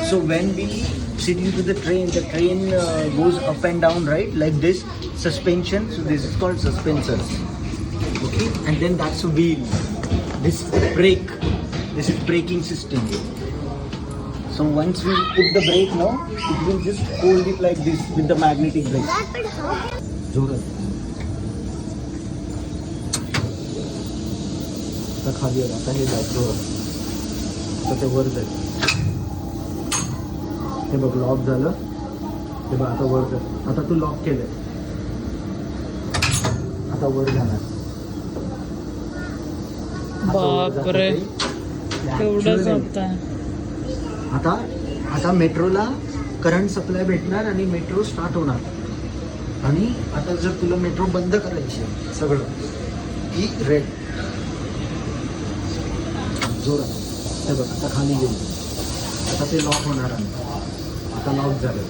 So when we sit into the train goes up and down, right? Like this suspension. So this is called suspensors. Okay, and then that's a wheel. This is the brake. This is braking system. So once we put the brake now, it will just hold it like this with the magnetic brake. जोरात. आता खाली आलं. आता हे जात जोरात. आता ते वर जाईल. हे बघ लॉक झालं. हे बघ आता वर जाईल. आता तू लॉक केलंय. आता वर जाणार. बापरे तेवढंच होतं. आता मेट्रोला करंट सप्लाय भेटणार आणि मेट्रो स्टार्ट होणार. आणि आता जर तुला मेट्रो बंद करायची आहे सगळं की रेड जोरात. हे बघ आता खाली गेली. आता ते लॉक होणार आहे. आता लॉक झालं.